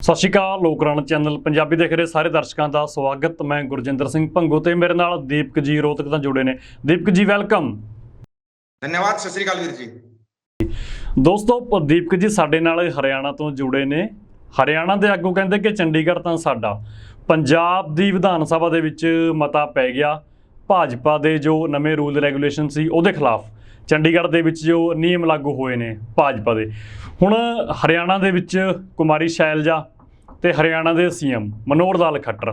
ਸਤਿ ਸ਼੍ਰੀ ਅਕਾਲ। ਲੋਕਰਾਣ ਚੈਨਲ ਪੰਜਾਬੀ ਦੇਖ ਰਹੇ ਸਾਰੇ ਦਰਸ਼ਕਾਂ ਦਾ ਸਵਾਗਤ। ਮੈਂ ਗੁਰਜਿੰਦਰ ਸਿੰਘ ਭੰਗੂ ਤੇ ਮੇਰੇ ਨਾਲ ਦੀਪਕ ਜੀ ਰੋਹਤਕ ਤੋਂ ਜੁੜੇ ਨੇ। ਦੀਪਕ ਜੀ ਵੈਲਕਮ। धन्यवाद। सत श्री अकाल वीर जी। ਦੋਸਤੋ ਦੀਪਕ ਜੀ ਸਾਡੇ ਨਾਲ ਹਰਿਆਣਾ ਤੋਂ ਜੁੜੇ ਨੇ। ਹਰਿਆਣਾ ਦੇ ਆਗੂ ਕਹਿੰਦੇ ਕਿ ਚੰਡੀਗੜ੍ਹ ਤਾਂ ਸਾਡਾ। ਪੰਜਾਬ ਦੀ ਵਿਧਾਨ ਸਭਾ ਦੇ ਵਿੱਚ ਮਤਾ ਪੈ ਗਿਆ ਭਾਜਪਾ ਦੇ ਜੋ ਨਵੇਂ ਰੂਲ ਰੈਗੂਲੇਸ਼ਨ ਸੀ ਉਹਦੇ ਖਿਲਾਫ। ਚੰਡੀਗੜ੍ਹ ਦੇ ਵਿੱਚ ਜੋ ਨਿਯਮ ਲਾਗੂ ਹੋਏ ਨੇ ਭਾਜਪਾ ਦੇ, ਹੁਣ ਹਰਿਆਣਾ ਦੇ ਵਿੱਚ ਕੁਮਾਰੀ ਸ਼ੈਲਜਾ ਤੇ ਹਰਿਆਣਾ ਦੇ ਸੀਐਮ ਮਨੋਹਰ ਲਾਲ ਖੱਟਰ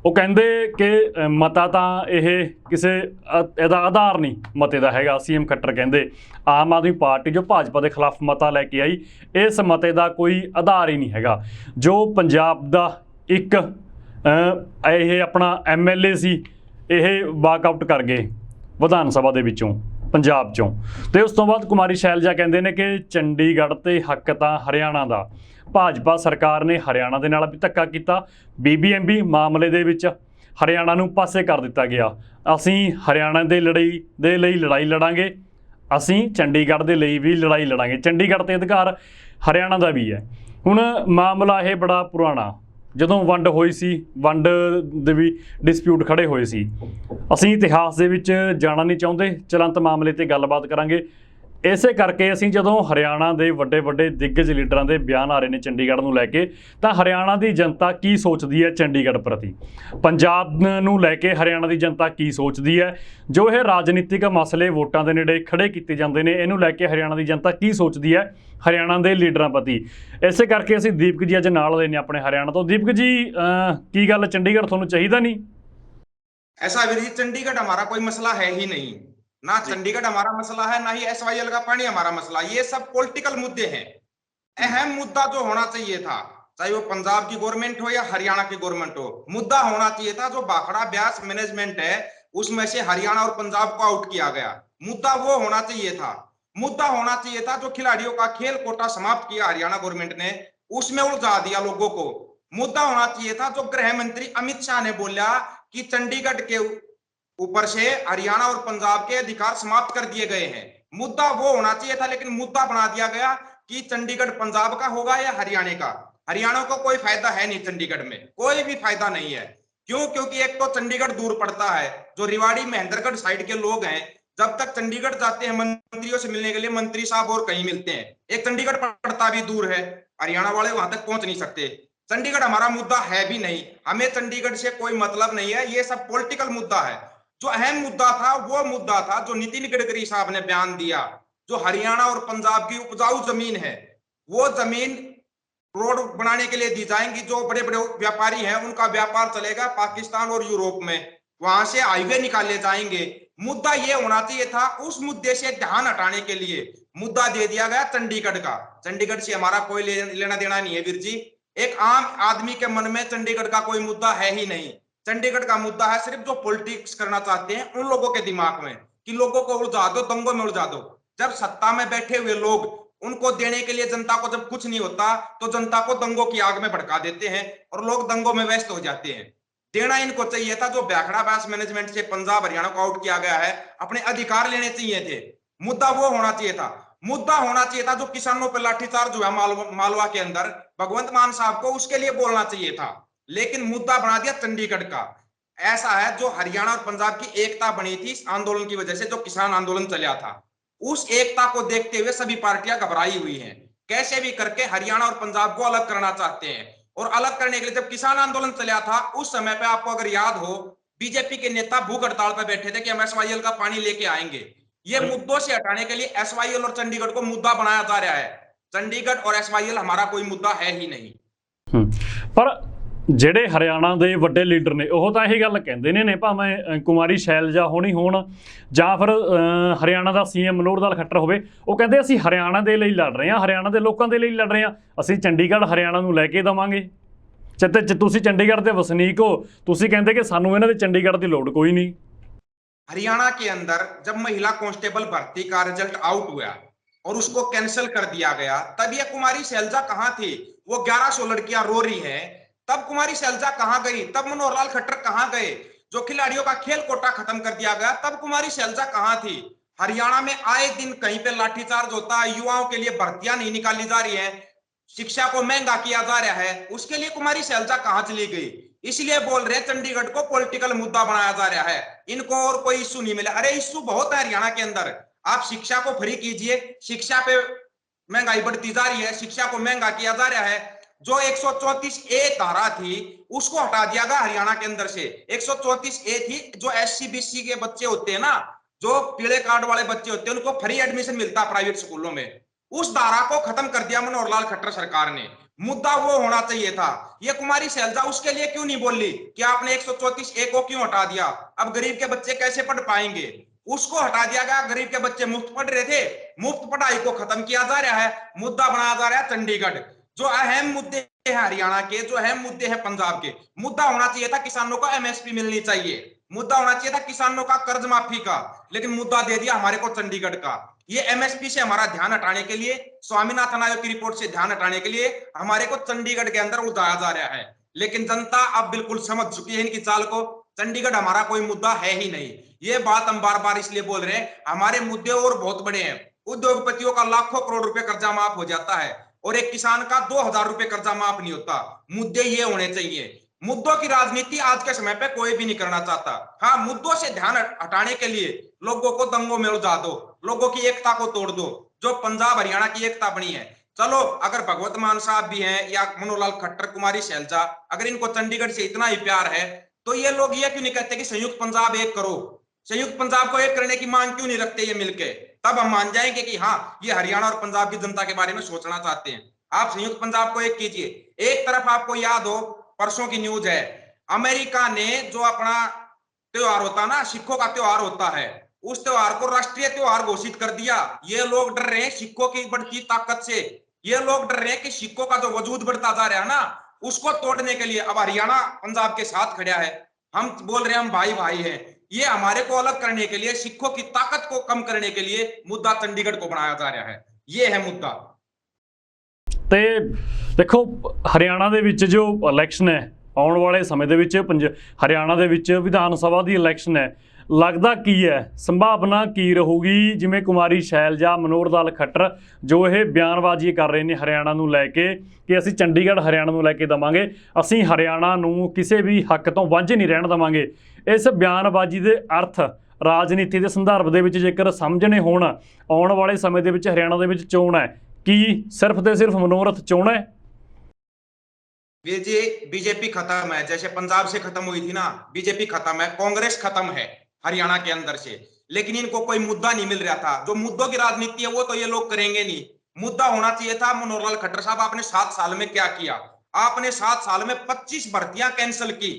ਉਹ ਕਹਿੰਦੇ ਕਿ ਮਤਾ ਤਾਂ ਇਹ ਕਿਸੇ ਇਹਦਾ ਆਧਾਰ ਨਹੀਂ ਮਤੇ ਦਾ ਹੈਗਾ। ਸੀਐਮ ਖੱਟਰ ਕਹਿੰਦੇ ਆਮ ਆਦਮੀ ਪਾਰਟੀ ਜੋ ਭਾਜਪਾ ਦੇ ਖਿਲਾਫ ਮਤਾ ਲੈ ਕੇ ਆਈ, ਇਸ ਮਤੇ ਦਾ ਕੋਈ ਆਧਾਰ ਹੀ ਨਹੀਂ ਹੈਗਾ। ਜੋ ਪੰਜਾਬ ਦਾ ਇੱਕ ਇਹ ਆਪਣਾ ਐਮਐਲਏ ਸੀ, ਇਹ ਵਾਕਆਊਟ ਕਰ ਗਏ ਵਿਧਾਨ ਸਭਾ ਦੇ ਵਿੱਚੋਂ ਪੰਜਾਬ ਚੋਂ। ਤੇ ਉਸ ਤੋਂ ਬਾਅਦ ਕੁਮਾਰੀ ਸ਼ੈਲਜਾ ਕਹਿੰਦੇ ਨੇ ਕਿ ਚੰਡੀਗੜ੍ਹ ਤੇ ਹੱਕ ਤਾਂ ਹਰਿਆਣਾ ਦਾ। ਭਾਜਪਾ ਸਰਕਾਰ ਨੇ ਹਰਿਆਣਾ ਦੇ ਨਾਲ ਵੀ ਧੱਕਾ ਕੀਤਾ। ਬੀਬੀਐਮਬੀ ਮਾਮਲੇ ਦੇ ਵਿੱਚ ਹਰਿਆਣਾ ਨੂੰ ਪਾਸੇ ਕਰ ਦਿੱਤਾ ਗਿਆ। ਅਸੀਂ ਹਰਿਆਣਾ ਦੇ ਲਈ ਲੜਾਈ ਲੜਾਂਗੇ, ਅਸੀਂ ਚੰਡੀਗੜ੍ਹ ਦੇ ਲਈ ਵੀ ਲੜਾਈ ਲੜਾਂਗੇ। ਚੰਡੀਗੜ੍ਹ ਤੇ ਅਧਿਕਾਰ ਹਰਿਆਣਾ ਦਾ ਵੀ ਹੈ। ਹੁਣ ਮਾਮਲਾ ਇਹ ਬੜਾ ਪੁਰਾਣਾ, ਜਦੋਂ ਵੰਡ ਹੋਈ ਸੀ, ਵੰਡ ਦੇ ਵੀ ਡਿਸਪਿਊਟ ਖੜੇ ਹੋਏ ਸੀ। ਅਸੀਂ ਇਤਿਹਾਸ ਦੇ ਵਿੱਚ ਜਾਣਾ ਨਹੀਂ ਚਾਹੁੰਦੇ, ਚਲੰਤ ਮਾਮਲੇ ਤੇ ਗੱਲਬਾਤ ਕਰਾਂਗੇ। ਇਸੇ ਕਰਕੇ ਅਸੀਂ ਜਦੋਂ ਹਰਿਆਣਾ ਦੇ ਵੱਡੇ ਵੱਡੇ ਦਿੱਗਜ ਲੀਡਰਾਂ ਦੇ ਬਿਆਨ ਆ ਰਹੇ ਨੇ ਚੰਡੀਗੜ੍ਹ ਨੂੰ ਲੈ ਕੇ, ਤਾਂ ਹਰਿਆਣਾ ਦੀ ਜਨਤਾ ਕੀ ਸੋਚਦੀ ਹੈ ਚੰਡੀਗੜ੍ਹ ਪ੍ਰਤੀ, ਪੰਜਾਬ ਨੂੰ ਲੈ ਕੇ ਹਰਿਆਣਾ ਦੀ ਜਨਤਾ ਕੀ ਸੋਚਦੀ ਹੈ, ਜੋ ਇਹ ਰਾਜਨੀਤਿਕ ਮਸਲੇ ਵੋਟਾਂ ਦੇ ਨੇੜੇ ਖੜੇ ਕੀਤੇ ਜਾਂਦੇ ਨੇ, ਇਹਨੂੰ ਲੈ ਕੇ ਹਰਿਆਣਾ ਦੀ ਜਨਤਾ ਕੀ ਸੋਚਦੀ ਹੈ ਹਰਿਆਣਾ ਦੇ ਲੀਡਰਾਂ ਪ੍ਰਤੀ। ਇਸੇ ਕਰਕੇ ਅਸੀਂ ਦੀਪਕ ਜੀ ਅੱਜ ਨਾਲ ਲੈਨੇ ਆਪਣੇ ਹਰਿਆਣਾ ਤੋਂ। ਦੀਪਕ ਜੀ ਕੀ ਗੱਲ, ਚੰਡੀਗੜ੍ਹ ਤੁਹਾਨੂੰ ਚਾਹੀਦਾ नहीं? ऐसा वीर जी, चंडीगढ़ हमारा कोई मसला है ही नहीं। ना चंडीगढ़ हमारा मसला है, ना ही एसवाईएल का पानी हमारा मसला। ये सब पॉलिटिकल मुद्दे हैं। अहम मुद्दा जो होना चाहिए था, चाहे वो पंजाब की गवर्नमेंट हो या हरियाणा की गवर्नमेंट हो, मुद्दा होना चाहिए था जो भाखड़ा ब्यास मैनेजमेंट है उसमें से हरियाणा और पंजाब को आउट किया गया। मुद्दा वो होना चाहिए था। मुद्दा होना चाहिए था जो खिलाड़ियों का खेल कोटा समाप्त किया हरियाणा गवर्नमेंट ने, उसमें उलझा दिया लोगों को। मुद्दा होना चाहिए था जो गृह मंत्री अमित शाह ने बोला कि चंडीगढ़ के ऊपर से हरियाणा और पंजाब के अधिकार समाप्त कर दिए गए हैं। मुद्दा वो होना चाहिए था, लेकिन मुद्दा बना दिया गया कि चंडीगढ़ पंजाब का होगा या हरियाणा का। हरियाणा को कोई फायदा है नहीं, चंडीगढ़ में कोई भी फायदा नहीं है। क्यों? क्योंकि एक तो चंडीगढ़ दूर पड़ता है। जो रिवाड़ी महेंद्रगढ़ साइड के लोग हैं, जब तक चंडीगढ़ जाते हैं मंत्रियों से मिलने के लिए, मंत्री साहब और कहीं मिलते हैं। एक चंडीगढ़ पड़ता भी दूर है, हरियाणा वाले वहां तक पहुंच नहीं सकते। चंडीगढ़ हमारा मुद्दा है भी नहीं, हमें चंडीगढ़ से कोई मतलब नहीं है। ये सब पॉलिटिकल मुद्दा है। जो अहम मुद्दा था वो मुद्दा था जो नितिन गडकरी साहब ने बयान दिया, जो हरियाणा और पंजाब की उपजाऊ जमीन है, वो जमीन रोड बनाने के लिए दी जाएंगी। जो बड़े बड़े व्यापारी हैं उनका व्यापार चलेगा पाकिस्तान और यूरोप में, वहां से हाईवे निकाले जाएंगे। मुद्दा ये होना चाहिए था। उस मुद्दे से ध्यान हटाने के लिए मुद्दा दे दिया गया चंडीगढ़ का। चंडीगढ़ से हमारा कोई लेना देना नहीं है वीर जी। एक आम आदमी के मन में चंडीगढ़ का कोई मुद्दा है ही नहीं। चंडीगढ़ का मुद्दा है सिर्फ जो पॉलिटिक्स करना चाहते हैं उन लोगों के दिमाग में, कि लोगों को उलझा दो, दंगों में उलझा दो। जब सत्ता में बैठे हुए लोग, उनको देने के लिए जनता को जब कुछ नहीं होता, तो जनता को दंगों की आग में भड़का देते हैं और लोग दंगों में व्यस्त हो जाते हैं। देना इनको चाहिए था। जो भाखड़ा ब्यास मैनेजमेंट से पंजाब हरियाणा को आउट किया गया है, अपने अधिकार लेने चाहिए थे। मुद्दा वो होना चाहिए था। मुद्दा होना चाहिए था जो किसानों पर लाठीचार्ज हुआ मालवा के अंदर, भगवंत मान साहब को उसके लिए बोलना चाहिए था, लेकिन मुद्दा बना दिया चंडीगढ़ का। ऐसा है जो हरियाणा और पंजाब की एकता बनी थी इस आंदोलन की वजह से, जो किसान आंदोलन चला था, उस एकता को देखते हुए सभी पार्टियां घबराई हुई हैं। कैसे भी करके हरियाणा और पंजाब को अलग करना चाहते हैं। और अलग करने के लिए जब किसान आंदोलन चला था, उस समय पे आपको अगर याद हो, बीजेपी के नेता भूख हड़ताल पर बैठे थे कि हम एसवाईएल का पानी लेके आएंगे। ये मुद्दों से हटाने के लिए एसवाईएल और चंडीगढ़ को मुद्दा बनाया जा रहा है। चंडीगढ़ और एसवाईएल हमारा कोई मुद्दा है ही नहीं। पर ਜਿਹੜੇ ਹਰਿਆਣਾ ਦੇ ਵੱਡੇ ਲੀਡਰ ਨੇ ਉਹ ਤਾਂ ਇਹ ਗੱਲ ਕਹਿੰਦੇ ਨੇ ਭਾਵੇਂ ਕੁਮਾਰੀ ਸ਼ੈਲਜਾ ਹੋਣੀ ਹੋਣ ਜਾਂ ਫਿਰ ਹਰਿਆਣਾ ਦਾ ਸੀਐਮ ਮਨੋਹਰ ਲਾਲ ਖੱਟਰ ਹੋਵੇ, ਉਹ ਕਹਿੰਦੇ ਅਸੀਂ ਹਰਿਆਣਾ ਦੇ ਲਈ ਲੜ ਰਹੇ ਹਾਂ, ਹਰਿਆਣਾ ਦੇ ਲੋਕਾਂ ਦੇ ਲਈ ਲੜ ਰਹੇ ਹਾਂ, ਅਸੀਂ ਚੰਡੀਗੜ੍ਹ ਹਰਿਆਣਾ ਨੂੰ ਲੈ ਕੇ ਦੇਵਾਂਗੇ। ਤੁਸੀਂ ਚੰਡੀਗੜ੍ਹ ਦੇ ਵਸਨੀਕ ਹੋ, ਤੁਸੀਂ ਕਹਿੰਦੇ ਕਿ ਸਾਨੂੰ ਇਹਨਾਂ ਦੇ ਚੰਡੀਗੜ੍ਹ ਦੀ ਲੋੜ ਕੋਈ ਨਹੀਂ। हरियाणा के अंदर जब महिला कांस्टेबल भर्ती का रिजल्ट आउट हुआ और उसको कैंसिल कर दिया गया, तब ये कुमारी शैलजा कहाँ थी? वो 1100 लड़कियां रो रही हैं, तब कुमारी शैलजा कहाँ गई? तब मनोहर लाल खट्टर कहाँ गए? जो खिलाड़ियों का खेल कोटा खत्म कर दिया गया, तब कुमारी शैलजा कहाँ थी? हरियाणा में आए दिन कहीं पे लाठीचार्ज होता है, युवाओं के लिए भर्तियां नहीं निकाली जा रही है। शिक्षा को महंगा किया जा रहा है, उसके लिए कुमारी शैलजा कहां चली गई? इसलिए बोल रहे हैं चंडीगढ़ को पॉलिटिकल मुद्दा बनाया जा रहा है, इनको और कोई इश्यू नहीं मिला। अरे इश्यू बहुत है हरियाणा के अंदर। आप शिक्षा को फ्री कीजिए, शिक्षा पे महंगाई बढ़ती जा रही है, शिक्षा को महंगा किया जा रहा है। जो 134A धारा थी उसको हटा दिया गया हरियाणा के अंदर से। 134A थी, जो SC/BC के बच्चे होते हैं ना, जो पीले कार्ड वाले बच्चे होते हैं, उनको फ्री एडमिशन मिलता है प्राइवेट स्कूलों में। उस धारा को खत्म कर दिया मनोहर लाल खट्टर सरकार ने। मुद्दा वो होना चाहिए था। ये कुमारी शैलजा उसके लिए क्यों नहीं बोली कि आपने 134A को क्यों हटा दिया? अब गरीब के बच्चे कैसे पढ़ पाएंगे? उसको हटा दिया गया। गरीब के बच्चे मुफ्त पढ़ रहे थे, मुफ्त पढ़ाई को खत्म किया जा रहा है। मुद्दा बनाया जा रहा है चंडीगढ़। जो अहम मुद्दे हैं हरियाणा के, जो अहम मुद्दे हैं पंजाब के, मुद्दा होना चाहिए था किसानों को MSP मिलनी चाहिए, मुद्दा होना चाहिए था किसानों का कर्ज माफी का, लेकिन मुद्दा दे दिया हमारे को चंडीगढ़ का। ये MSP से हमारा ध्यान हटाने के लिए, स्वामीनाथन आयोग की रिपोर्ट से ध्यान हटाने के लिए हमारे को चंडीगढ़ के अंदर उलझाया जा रहा है। लेकिन जनता अब बिल्कुल समझ चुकी है इनकी चाल को। चंडीगढ़ हमारा कोई मुद्दा है ही नहीं। ये बात हम बार बार इसलिए बोल रहे हैं, हमारे मुद्दे और बहुत बड़े हैं। उद्योगपतियों का लाखों करोड़ रुपए कर्जा माफ हो जाता है और एक किसान का 2000 रुपए कर्जा माफ नहीं होता। मुद्दे ये होने चाहिए। मुद्दों की राजनीति आज के समय पे कोई भी नहीं करना चाहता। हाँ, मुद्दों से ध्यान हटाने के लिए लोगों को दंगों में उलझा दो, लोगों की एकता को तोड़ दो, जो पंजाब हरियाणा की एकता बनी है। चलो, अगर भगवत मान साहब भी हैं या मनोहर लाल खट्टर, कुमारी शैलजा, अगर इनको चंडीगढ़ से इतना ही प्यार है तो ये लोग ये क्यों नहीं कहते कि संयुक्त पंजाब एक करो? संयुक्त पंजाब को एक करने की मांग क्यों नहीं रखते ये मिलके? तब हम मान जाएंगे कि हाँ, ये हरियाणा और पंजाब की जनता के बारे में सोचना चाहते हैं। आप संयुक्त पंजाब को एक कीजिए। एक तरफ आपको याद हो, परसों की न्यूज है, अमेरिका ने जो अपना त्योहार होता ना, सिखों का त्योहार होता है, उस त्योहार को राष्ट्रीय त्योहार घोषित कर दिया। ये लोग डर रहे हैं सिखों की बढ़ती ताकत से। ये लोग डर रहे हैं कि सिखों का जो वजूद बढ़ता जा रहा है ना, उसको तोड़ने के लिए अब हरियाणा पंजाब के साथ खड़ा है। हम बोल रहे हैं हम भाई भाई हैं। ये हमारे को अलग करने के लिए, सिखों की ताकत को कम करने के लिए मुद्दा चंडीगढ़ को बनाया जा रहा है। ये है मुद्दा। ਤੇ ਦੇਖੋ, ਹਰਿਆਣਾ ਦੇ ਵਿੱਚ ਜੋ ਇਲੈਕਸ਼ਨ ਹੈ ਆਉਣ ਵਾਲੇ ਸਮੇਂ ਦੇ ਵਿੱਚ ਹਰਿਆਣਾ ਦੇ ਵਿੱਚ ਵਿਧਾਨ ਸਭਾ ਦੀ ਇਲੈਕਸ਼ਨ ਹੈ, ਲੱਗਦਾ ਕੀ ਹੈ, ਸੰਭਾਵਨਾ ਕੀ ਰਹੂਗੀ? ਜਿਵੇਂ ਕੁਮਾਰੀ ਸ਼ੈਲਜਾ, ਮਨੋਹਰ ਲਾਲ ਖੱਟਰ ਜੋ ਇਹ ਬਿਆਨਬਾਜ਼ੀ ਕਰ ਰਹੇ ਨੇ ਹਰਿਆਣਾ ਨੂੰ ਲੈ ਕੇ ਕਿ ਅਸੀਂ ਚੰਡੀਗੜ੍ਹ ਹਰਿਆਣਾ ਨੂੰ ਲੈ ਕੇ ਦੇਵਾਂਗੇ, ਅਸੀਂ ਹਰਿਆਣਾ ਨੂੰ ਕਿਸੇ ਵੀ ਹੱਕ ਤੋਂ ਵਾਂਝੇ ਨਹੀਂ ਰਹਿਣ ਦੇਵਾਂਗੇ, ਇਸ ਬਿਆਨਬਾਜ਼ੀ ਦੇ ਅਰਥ ਰਾਜਨੀਤੀ ਦੇ ਸੰਦਰਭ ਦੇ ਵਿੱਚ ਜੇਕਰ ਸਮਝਣੇ ਹੋਣ, ਆਉਣ ਵਾਲੇ ਸਮੇਂ ਦੇ ਵਿੱਚ ਹਰਿਆਣਾ ਦੇ ਵਿੱਚ ਚੋਣ ਹੈ, कि सिर्फ ते सिर्फ मनोरथ चोना है? बीजेपी खत्म है, जैसे पंजाब से खत्म हुई थी ना, बीजेपी खत्म है, कांग्रेस खत्म है हरियाणा के अंदर से। लेकिन इनको कोई मुद्दा नहीं मिल रहा था। जो मुद्दों की राजनीति है वो तो ये लोग करेंगे नहीं। मुद्दा होना चाहिए था मनोहर लाल खट्टर साहब, आपने 7 साल में क्या किया? आपने 7 साल में 25 भर्तियां कैंसिल की।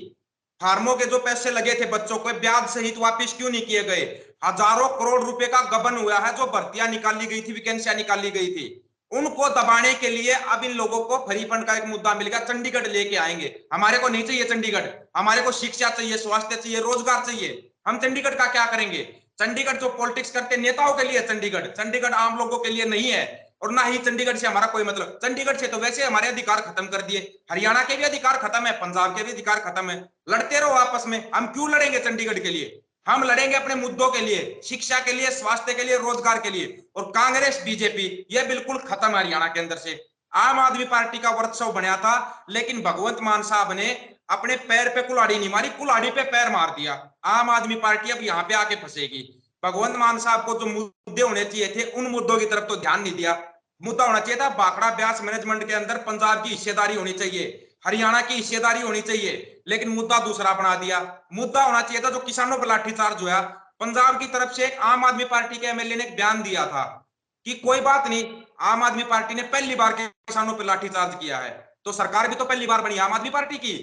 फार्मों के जो पैसे लगे थे बच्चों को ब्याज सहित वापिस क्यों नहीं किए गए? हजारों करोड़ रुपए का गबन हुआ है। जो भर्तियां निकाली गई थी, वैकेंसियां निकाली गई थी, उनको दबाने के लिए अब इन लोगों को फ्री फंड का एक मुद्दा मिल गया, चंडीगढ़ लेके आएंगे। हमारे को नहीं चाहिए चंडीगढ़, हमारे को शिक्षा चाहिए, स्वास्थ्य चाहिए, रोजगार चाहिए। हम चंडीगढ़ का क्या करेंगे? चंडीगढ़ जो पॉलिटिक्स करते नेताओं के लिए चंडीगढ़, चंडीगढ़ आम लोगों के लिए नहीं है। और ना ही चंडीगढ़ से हमारा कोई मतलब। चंडीगढ़ से तो वैसे हमारे अधिकार खत्म कर दिए। हरियाणा के भी अधिकार खत्म है, पंजाब के भी अधिकार खत्म है। लड़ते रहो आपस में। हम क्यों लड़ेंगे चंडीगढ़ के लिए? हम लड़ेंगे अपने मुद्दों के लिए, शिक्षा के लिए, स्वास्थ्य के लिए, रोजगार के लिए। और कांग्रेस, बीजेपी ये बिल्कुल खत्म है हरियाणा के अंदर से। आम आदमी पार्टी का वर्चस्व बना था, लेकिन भगवंत मान साहब ने अपने पैर पे कुल्हाड़ी नहीं मारी, कुल्हाड़ी पे पैर मार दिया। आम आदमी पार्टी अब यहाँ पे आके फंसेगी। भगवंत मान साहब को जो मुद्दे होने चाहिए थे, उन मुद्दों की तरफ तो ध्यान नहीं दिया। मुद्दा होना चाहिए था भाखड़ा ब्यास मैनेजमेंट के अंदर पंजाब की हिस्सेदारी होनी चाहिए, हरियाणा की हिस्सेदारी होनी चाहिए, लेकिन मुद्दा दूसरा बना दिया। मुद्दा होना चाहिए था जो किसानों पर लाठीचार्ज हुआ। पंजाब की तरफ से आम आदमी पार्टी के MLA ने एक बयान दिया था कि कोई बात नहीं, आम आदमी पार्टी ने पहली बार किसानों पर लाठीचार्ज किया है, तो सरकार भी तो पहली बार बनी आम आदमी पार्टी की।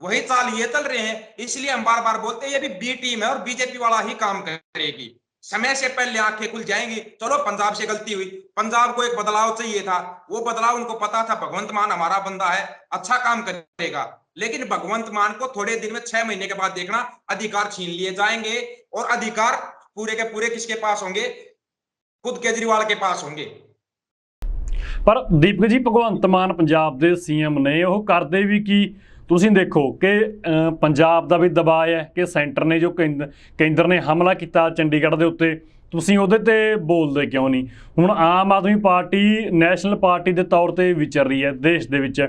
वही चाल ये चल रहे हैं। इसलिए हम बार बार बोलते हैं ये भी बी टीम है और बीजेपी वाला ही काम करेगी। समय से पहले आंखें खुल जाएंगी। चलो, पंजाब से गलती हुई, पंजाब को एक बदलाव चाहिए था, वो बदलाव उनको पता था भगवंत मान हमारा बंदा है, अच्छा काम करेगा। लेकिन भगवंत मान को थोड़े दिन में, 6 महीने के बाद देखना, अधिकार छीन लिए जाएंगे। और अधिकार पूरे के पूरे किसके पास होंगे? खुद केजरीवाल के पास होंगे। पर दीपक जी, भगवंत मान पंजाब के CM ने वो करते भी की ਤੁਸੀਂ ਦੇਖੋ कि पंजाब का भी दबाਅ है कि सेंटर ने जो केंद्र ने हमला किया चंडीगढ़ के उत्ते, ਤੁਸੀਂ ਉਹਦੇ ਤੇ ਬੋਲਦੇ ਕਿਉਂ ਨਹੀਂ? ਹੁਣ Aam Aadmi party national party ਦੇ ਤੌਰ ਤੇ ਵਿਚਰ ਰਹੀ ਹੈ ਦੇਸ਼ ਦੇ ਵਿੱਚ।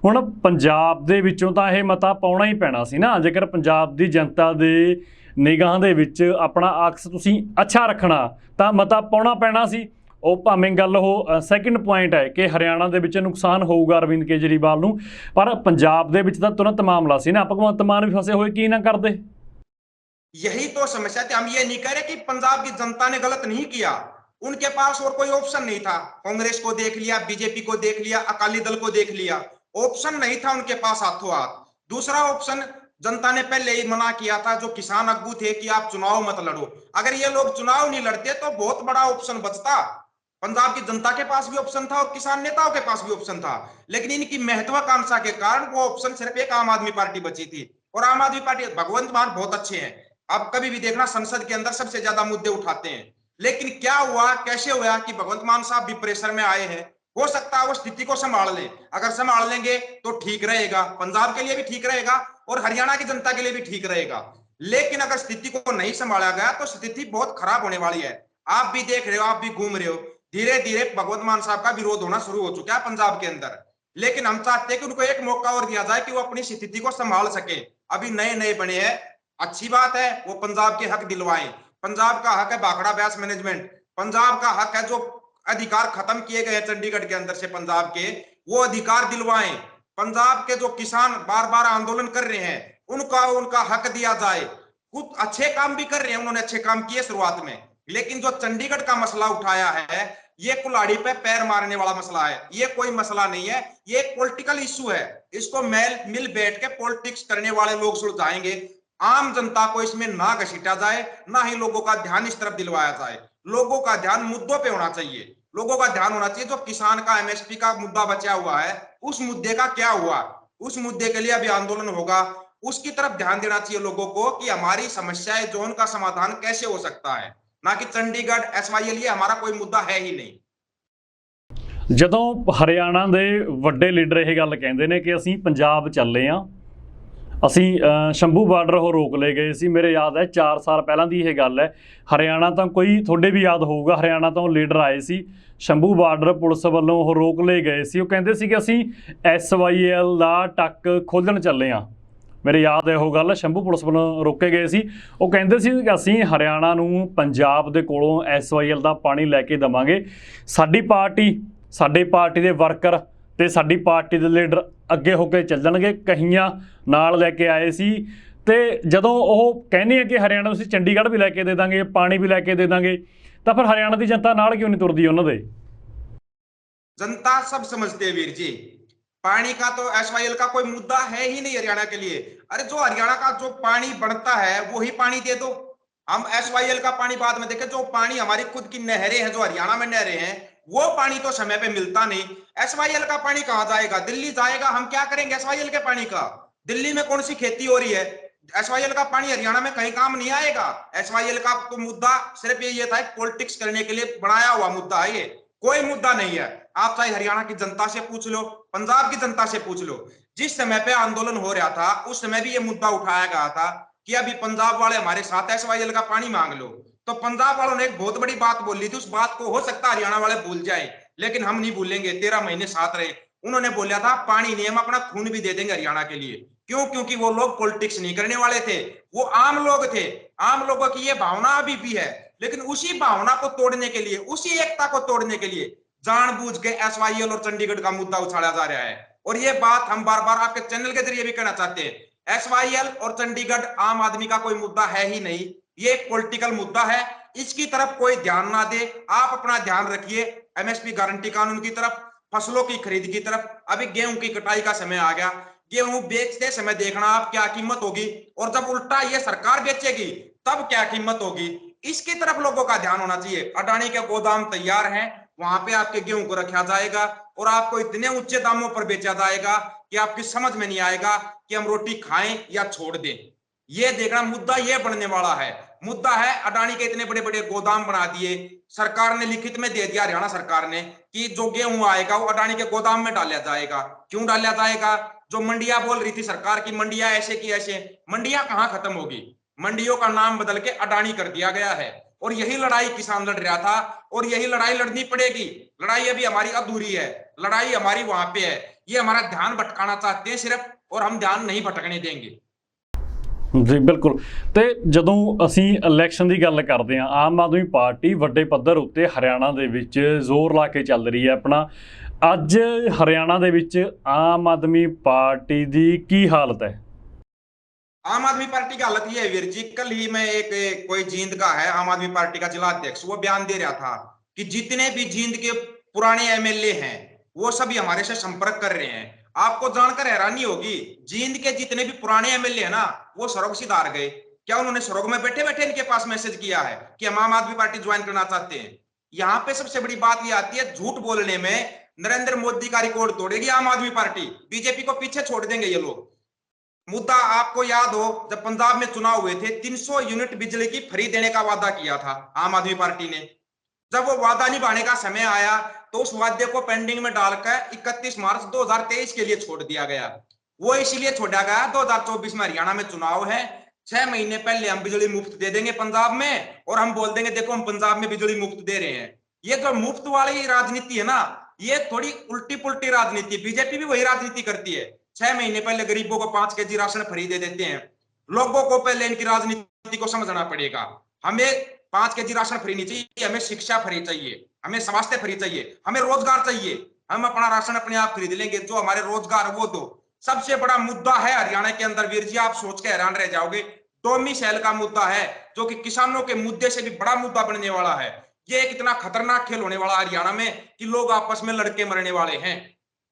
ਹੁਣ ਪੰਜਾਬ ਦੇ ਵਿੱਚੋਂ ਤਾਂ ਇਹ ਮਤਾ ਪਾਉਣਾ ਹੀ ਪੈਣਾ ਸੀ ਨਾ, ਜੇਕਰ ਪੰਜਾਬ ਦੀ ਜਨਤਾ ਦੇ ਨਿਗਾਹ ਦੇ ਵਿੱਚ ਆਪਣਾ ਅਕਸ ਤੁਸੀਂ ਅੱਛਾ ਰੱਖਣਾ ਤਾਂ ਮਤਾ ਪਾਉਣਾ ਪੈਣਾ ਸੀ। ਉਹ ਭਾਵੇਂ ਗੱਲ ਉਹ ਸੈਕਿੰਡ ਪੁਆਇੰਟ ਹੈ ਕਿ ਹਰਿਆਣਾ ਦੇ ਵਿੱਚ ਨੁਕਸਾਨ ਹੋਊਗਾ ਅਰਵਿੰਦ ਕੇਜਰੀਵਾਲ ਨੂੰ, ਪਰ ਪੰਜਾਬ ਦੇ ਵਿੱਚ ਤਾਂ ਤੁਰੰਤ ਮਾਮਲਾ ਸੀ ਨਾ। ਭਗਵੰਤ ਮਾਨ ਵੀ फंसे हुए की ना कर दे। यही तो समस्या थी। हम ये नहीं कह रहे कि पंजाब की जनता ने गलत नहीं किया, उनके पास और कोई ऑप्शन नहीं था। कांग्रेस को देख लिया, बीजेपी को देख लिया, अकाली दल को देख लिया, ऑप्शन नहीं था उनके पास हाथों हाथ। दूसरा ऑप्शन जनता ने पहले ही मना किया था, जो किसान अग्गू थे, कि आप चुनाव मत लड़ो। अगर ये लोग चुनाव नहीं लड़ते तो बहुत बड़ा ऑप्शन बचता। पंजाब की जनता के पास भी ऑप्शन था और किसान नेताओं के पास भी ऑप्शन था, लेकिन इनकी महत्वाकांक्षा के कारण वो ऑप्शन सिर्फ एक आम आदमी पार्टी बची थी। और आम आदमी पार्टी, भगवंत मान बहुत अच्छे हैं, आप कभी भी देखना संसद के अंदर सबसे ज्यादा मुद्दे उठाते हैं। लेकिन क्या हुआ, कैसे हुआ कि भगवंत मान साहब भी प्रेशर में आए हैं। हो सकता है वो स्थिति को संभाल लें, अगर संभाल लेंगे तो ठीक रहेगा, पंजाब के लिए भी ठीक रहेगा और हरियाणा की जनता के लिए भी ठीक रहेगा। लेकिन अगर स्थिति को नहीं संभाला गया तो स्थिति बहुत खराब होने वाली है। आप भी देख रहे हो, आप भी घूम रहे हो, धीरे धीरे भगवंत मान साहब का विरोध होना शुरू हो चुका है पंजाब के अंदर। लेकिन हम चाहते हैं कि उनको एक मौका और दिया जाए कि वो अपनी स्थिति को संभाल सके। अभी नए नए बने हैं, अच्छी बात है, वो पंजाब के हक दिलवाएं। पंजाब का हक है भाखड़ा ब्यास मैनेजमेंट, पंजाब का हक है जो अधिकार खत्म किए गए हैं चंडीगढ़ के अंदर से पंजाब के, वो अधिकार दिलवाएं। पंजाब के जो किसान बार बार आंदोलन कर रहे हैं उनका हक दिया जाए। कुछ अच्छे काम भी कर रहे हैं, उन्होंने अच्छे काम किए शुरुआत में, लेकिन जो चंडीगढ़ का मसला उठाया है ये कुल्हाड़ी पे पैर मारने वाला मसला है। ये कोई मसला नहीं है, ये एक पॉलिटिकल इश्यू है। इसको मिल बैठ के पॉलिटिक्स करने वाले लोग सुलझाएंगे। आम जनता को इसमें ना घसीटा जाए, ना ही लोगों का ध्यान इस तरफ दिलवाया जाए। लोगों का ध्यान मुद्दों पे होना चाहिए, लोगों का ध्यान होना चाहिए जो किसान का एमएसपी का मुद्दा बचा हुआ है, उस मुद्दे का क्या हुआ, उस मुद्दे के लिए अभी आंदोलन होगा, उसकी तरफ ध्यान देना चाहिए लोगों को कि हमारी समस्याएं जो उनका समाधान कैसे हो सकता है, ना कि चंडीगढ़ एसवाईएल ये हमारा कोई मुद्दा है ही नहीं। ਜਦੋਂ ਹਰਿਆਣਾ ਦੇ ਵੱਡੇ ਲੀਡਰ ਇਹ ਗੱਲ ਕਹਿੰਦੇ ਨੇ ਕਿ ਅਸੀਂ ਪੰਜਾਬ ਚੱਲੇ ਹਾਂ, ਅਸੀਂ ਸ਼ੰਭੂ ਬਾਰਡਰ ਉਹ ਰੋਕ ਲਏ ਗਏ ਸੀ। ਮੇਰੇ ਯਾਦ ਹੈ 4 ਸਾਲ ਪਹਿਲਾਂ ਦੀ ਇਹ ਗੱਲ ਹੈ। ਹਰਿਆਣਾ ਤਾਂ ਕੋਈ ਤੁਹਾਡੇ ਵੀ ਯਾਦ ਹੋਊਗਾ, ਹਰਿਆਣਾ ਤੋਂ ਲੀਡਰ ਆਏ ਸੀ, ਸ਼ੰਭੂ ਬਾਰਡਰ ਪੁਲਿਸ ਵੱਲੋਂ ਉਹ ਰੋਕ ਲਏ ਗਏ ਸੀ। ਉਹ ਕਹਿੰਦੇ ਸੀ ਕਿ ਅਸੀਂ SYL ਦਾ ਟੱਕ ਖੋਲ੍ਹਣ ਚੱਲੇ ਹਾਂ। ਮੇਰੇ ਯਾਦ ਹੈ ਉਹ ਗੱਲ, ਸ਼ੰਭੂ ਪੁਲਿਸ ਵੱਲੋਂ ਰੋਕੇ ਗਏ ਸੀ। ਉਹ ਕਹਿੰਦੇ ਸੀ ਕਿ ਅਸੀਂ ਹਰਿਆਣਾ ਨੂੰ ਪੰਜਾਬ ਦੇ ਕੋਲੋਂ SYL ਦਾ ਪਾਣੀ ਲੈ ਕੇ ਦੇਵਾਂਗੇ। ਸਾਡੀ ਪਾਰਟੀ ਦੇ ਵਰਕਰ ਤੇ ਸਾਡੀ ਪਾਰਟੀ ਦੇ ਲੀਡਰ ਅੱਗੇ ਹੋ ਕੇ ਚੱਲਣਗੇ, ਕਹੀਆਂ ਨਾਲ ਲੈ ਕੇ ਆਏ ਸੀ। ਤੇ ਜਦੋਂ ਉਹ ਕਹਿੰਦੇ ਆ ਕਿ ਹਰਿਆਣਾ ਨੂੰ ਅਸੀਂ ਚੰਡੀਗੜ੍ਹ ਵੀ ਲੈ ਕੇ ਦੇ ਦਾਂਗੇ, ਪਾਣੀ ਵੀ ਲੈ ਕੇ ਦੇ ਦਾਂਗੇ, ਤਾਂ ਫਿਰ ਹਰਿਆਣਾ ਦੀ ਜਨਤਾ ਨਾਲ ਕਿਉਂ ਨਹੀਂ ਤੁਰਦੀ ਉਹਨਾਂ ਦੇ? जनता सब समझते हैं वीर जी, पानी का तो एसवाईएल का कोई मुद्दा है ही नहीं हरियाणा के लिए। अरे जो हरियाणा का जो पानी बनता है वही पानी दे दो, हम एसवाईएल का पानी बाद में देखें। जो पानी हमारी खुद की नहरें हैं, जो हरियाणा में नहरें हैं, वो पानी तो समय पे मिलता नहीं। एसवाईएल का पानी कहाँ जाएगा? दिल्ली जाएगा। हम क्या करेंगे एसवाईएल के पानी का? दिल्ली में कौन सी खेती हो रही है? एसवाईएल का पानी हरियाणा में कहीं काम नहीं आएगा। एसवाईएल का तो मुद्दा सिर्फ ये था, पॉलिटिक्स करने के लिए बनाया हुआ मुद्दा है, ये कोई मुद्दा नहीं है। आप चाहे हरियाणा की जनता से पूछ लो, पंजाब की जनता से पूछ लो, जिस समय पे आंदोलन हो रहा था उस समय भी ये मुद्दा उठाया गया था कि अभी पंजाब वाले हमारे साथ एसवाईएल का पानी मांग लो। तो पंजाब वालों ने एक बहुत बड़ी बात बोली थी, उस बात को हो सकता है हरियाणा वाले भूल जाए, लेकिन हम नहीं भूलेंगे। 13 महीने साथ रहे, उन्होंने बोला था पानी नहीं, हम अपना खून भी दे देंगे हरियाणा के लिए। क्यों? क्योंकि वो लोग पॉलिटिक्स नहीं करने वाले थे, वो आम लोग थे। आम लोगों की ये भावना अभी भी है, लेकिन उसी भावना को तोड़ने के लिए, उसी एकता को तोड़ने के लिए जानबूझ के एसवाईएल और चंडीगढ़ का मुद्दा उछाला जा रहा है। और ये बात हम बार बार आपके चैनल के जरिए भी कहना चाहते हैं, एसवाईएल और चंडीगढ़ आम आदमी का कोई मुद्दा है ही नहीं, ये एक पॉलिटिकल मुद्दा है। इसकी तरफ कोई ध्यान ना दे, आप अपना ध्यान रखिए एमएसपी गारंटी कानून की तरफ, फसलों की खरीद की तरफ। अभी गेहूं की कटाई का समय आ गया, गेहूं बेचते समय देखना आप क्या कीमत होगी, और जब उल्टा ये सरकार बेचेगी तब क्या कीमत होगी, इसकी तरफ लोगों का ध्यान होना चाहिए। अडानी के गोदाम तैयार हैं, वहां पे आपके गेहूं को रखा जाएगा और आपको इतने ऊंचे दामों पर बेचा जाएगा कि आपकी समझ में नहीं आएगा कि हम रोटी खाएं या छोड़ दें। ये देखना, मुद्दा ये बनने वाला है। मुद्दा है अडानी के इतने बड़े बड़े गोदाम बना दिए, सरकार ने लिखित में दे दिया, हरियाणा सरकार ने, कि जो गेहूं आएगा वो अडानी के गोदाम में डाला जाएगा। क्यों डाला जाएगा? जो मंडियां बोल रही थी सरकार की मंडियां ऐसे की ऐसे, मंडियां कहां खत्म होगी? मंडियों का नाम बदल के अडानी कर दिया गया है। और यही लड़ाई किसान लड़ रहा था और यही लड़ाई लड़नी पड़ेगी। लड़ाई अभी हमारी अधूरी है, लड़ाई हमारी वहां पे है। ये हमारा ध्यान भटकाना चाहते हैं सिर्फ, और हम ध्यान नहीं भटकने देंगे। ਜੀ ਬਿਲਕੁਲ। ਤੇ ਜਦੋਂ ਅਸੀਂ ਇਲੈਕਸ਼ਨ ਦੀ ਗੱਲ ਕਰਦੇ ਹਾਂ, ਆਮ ਆਦਮੀ ਪਾਰਟੀ ਵੱਡੇ ਪੱਧਰ ਉੱਤੇ ਹਰਿਆਣਾ ਦੇ ਵਿੱਚ ਜ਼ੋਰ ਲਾ ਕੇ ਚੱਲ ਰਹੀ ਹੈ ਆਪਣਾ। ਅੱਜ ਹਰਿਆਣਾ ਦੇ ਵਿੱਚ ਆਮ ਆਦਮੀ ਪਾਰਟੀ ਦੀ ਕੀ ਹਾਲਤ ਹੈ? आम आदमी पार्टी की हालत ये है वीर जी, कल ही मैं एक कोई जींद का है आम आदमी पार्टी का जिला अध्यक्ष, वो बयान दे रहा था कि जितने भी जींद के पुराने एमएलए हैं वो सभी हमारे से संपर्क कर रहे हैं। आपको जानकर हैरानी होगी, जींद के जितने भी पुराने एमएलए है ना, वो सरोग सिधार गए। क्या उन्होंने सरोग में बैठे बैठे इनके पास मैसेज किया है कि हम आम आदमी पार्टी ज्वाइन करना चाहते हैं? यहाँ पे सबसे बड़ी बात ये आती है, झूठ बोलने में नरेंद्र मोदी का रिकॉर्ड तोड़ेगी आम आदमी पार्टी, बीजेपी को पीछे छोड़ देंगे ये लोग। मुद्दा आपको याद हो, जब पंजाब में चुनाव हुए थे 300 यूनिट बिजली की फ्री देने का वादा किया था आम आदमी पार्टी ने। जब वो वादा निभाने का समय आया तो उस वादे को पेंडिंग में डालकर 31 मार्च 2023 के लिए छोड़ दिया गया। वो इसलिए छोड़ा गया, 2024 में हरियाणा में चुनाव है, 6 महीने पहले हम बिजली मुफ्त दे देंगे पंजाब में, और हम बोल देंगे देखो हम पंजाब में बिजली मुफ्त दे रहे हैं। ये जो मुफ्त वाली राजनीति है ना, ये थोड़ी उल्टी पुल्टी राजनीति, बीजेपी भी वही राजनीति करती है। 6 महीने पहले गरीबों को 5 केजी राशन फ्री दे देते हैं। लोगों को पहले इनकी राजनीति को समझना पड़ेगा। हमें 5 केजी राशन फ्री नहीं चाहिए, हमें शिक्षा फ्री चाहिए, हमें स्वास्थ्य फ्री चाहिए, हमें रोजगार चाहिए। हम अपना राशन अपने आप खरीद लेंगे, जो हमारे रोजगार वो दो। सबसे बड़ा मुद्दा है हरियाणा के अंदर वीर जी, आप सोच के हैरान रह जाओगे, डोमिसाइल का मुद्दा है, जो कि किसानों के मुद्दे से भी बड़ा मुद्दा बनने वाला है। ये एक इतना खतरनाक खेल होने वाला हरियाणा में कि लोग आपस में लड़के मरने वाले हैं।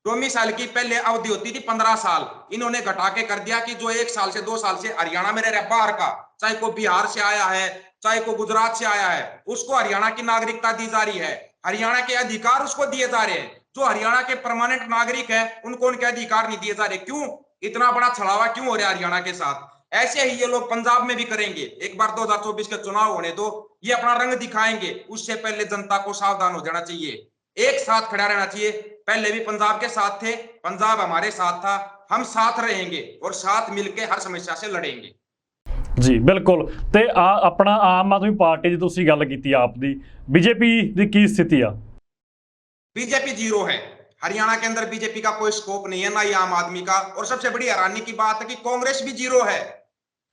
डोमिसाइल की पहले अवधि होती थी 15 साल, इन्होंने घटा के कर दिया कि जो 1 साल से 2 साल से हरियाणा में रह रहा है बाहर का, चाहे को बिहार से आया है, चाहे को गुजरात से आया है, उसको हरियाणा की नागरिकता दी जा रही है। हरियाणा के अधिकार उसको दिए जा रहे हैं। जो हरियाणा के परमानेंट नागरिक है उनको उनके अधिकार नहीं दिए जा रहे। क्यों इतना बड़ा छलावा क्यों हो रहा है हरियाणा के साथ? ऐसे ही ये लोग पंजाब में भी करेंगे। एक बार 2024 के चुनाव होने दो, ये अपना रंग दिखाएंगे। उससे पहले जनता को सावधान हो जाना चाहिए, एक साथ खड़ा रहना चाहिए। पहले भी पंजाब के साथ थे, पंजाब हमारे साथ था, हम साथ रहेंगे और साथ मिलकर हर समस्या से लड़ेंगे। ਜੀ ਬਿਲਕੁਲ। ਤੇ ਆਪਣਾ ਆਮ ਆਦਮੀ ਪਾਰਟੀ ਦੀ ਤੁਸੀਂ ਗੱਲ ਕੀਤੀ ਆਪ ਦੀ, ਬੀਜੇਪੀ ਦੀ ਕੀ ਸਥਿਤੀ ਆ? बीजेपी जीरो है हरियाणा के अंदर, बीजेपी का कोई स्कोप नहीं है, ना ही आम आदमी का। और सबसे बड़ी हैरानी की बात है कि कांग्रेस भी जीरो है।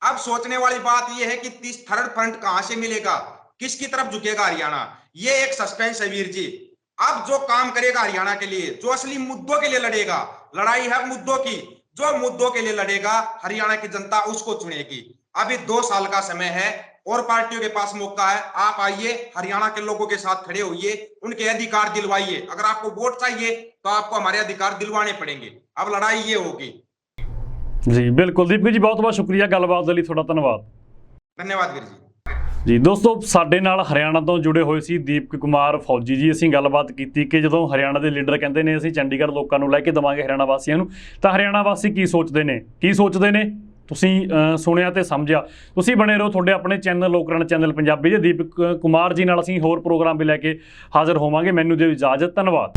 अब सोचने वाली बात यह है कि थर्ड फ्रंट कहां से मिलेगा, किसकी तरफ झुकेगा हरियाणा, ये एक सस्पेंस है वीर जी। अब जो काम करेगा हरियाणा के लिए, जो असली मुद्दों के लिए लड़ेगा, लड़ाई है मुद्दों की, जो मुद्दों के लिए लड़ेगा हरियाणा की जनता उसको चुनेगी। अभी 2 साल का समय है और पार्टियों के पास मौका है। आप आइए, हरियाणा के लोगों के साथ खड़े होइए, उनके अधिकार दिलवाइए। अगर आपको वोट चाहिए तो आपको हमारे अधिकार दिलवाने पड़ेंगे। अब लड़ाई ये होगी। जी बिल्कुल दीपक जी, बहुत बहुत शुक्रिया गलबात ਦੇ ਲਈ ਤੁਹਾਡਾ ਧੰਨਵਾਦ। धन्यवाद वीर जी। ਜੀ ਦੋਸਤੋ, ਸਾਡੇ ਨਾਲ ਹਰਿਆਣਾ ਤੋਂ ਜੁੜੇ ਹੋਏ ਸੀ ਦੀਪਕ ਕੁਮਾਰ ਫੌਜੀ ਜੀ। ਅਸੀਂ ਗੱਲਬਾਤ ਕੀਤੀ ਕਿ ਜਦੋਂ ਹਰਿਆਣਾ ਦੇ ਲੀਡਰ ਕਹਿੰਦੇ ਨੇ ਅਸੀਂ ਚੰਡੀਗੜ੍ਹ ਲੋਕਾਂ ਨੂੰ ਲੈ ਕੇ ਦੇਵਾਂਗੇ ਹਰਿਆਣਾ ਵਾਸੀਆਂ ਨੂੰ, ਤਾਂ ਹਰਿਆਣਾ ਵਾਸੀ ਕੀ ਸੋਚਦੇ ਨੇ ਤੁਸੀਂ ਸੁਣਿਆ ਤੇ ਸਮਝਿਆ। ਤੁਸੀਂ ਬਣੇ ਰਹੋ, ਤੁਹਾਡੇ ਆਪਣੇ ਚੈਨਲ ਲੋਕਰਨ ਚੈਨਲ ਪੰਜਾਬੀ ਦੇ। ਦੀਪਕ ਕੁਮਾਰ ਜੀ ਨਾਲ ਅਸੀਂ ਹੋਰ ਪ੍ਰੋਗਰਾਮ ਵੀ ਲੈ ਕੇ ਹਾਜ਼ਰ ਹੋਵਾਂਗੇ। ਮੈਨੂੰ ਦਿਓ ਇਜਾਜ਼ਤ, ਧੰਨਵਾਦ।